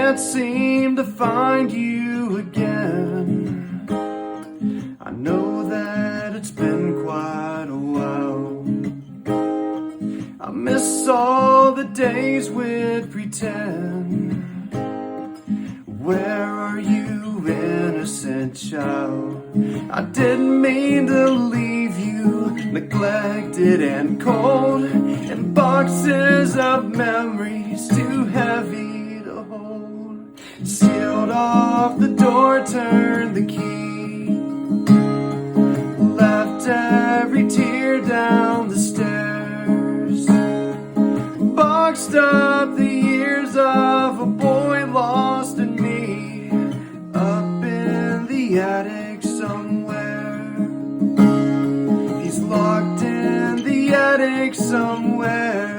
can't seem to find you again. I know that it's been quite a while. I miss all the days we'd pretend. Where are you, innocent child? I didn't mean to leave you neglected and cold, in boxes of memories too heavy to hold. Sealed off the door, turned the key, left every tear down the stairs, boxed up the years of a boy lost in me, up in the attic somewhere. He's locked in the attic somewhere.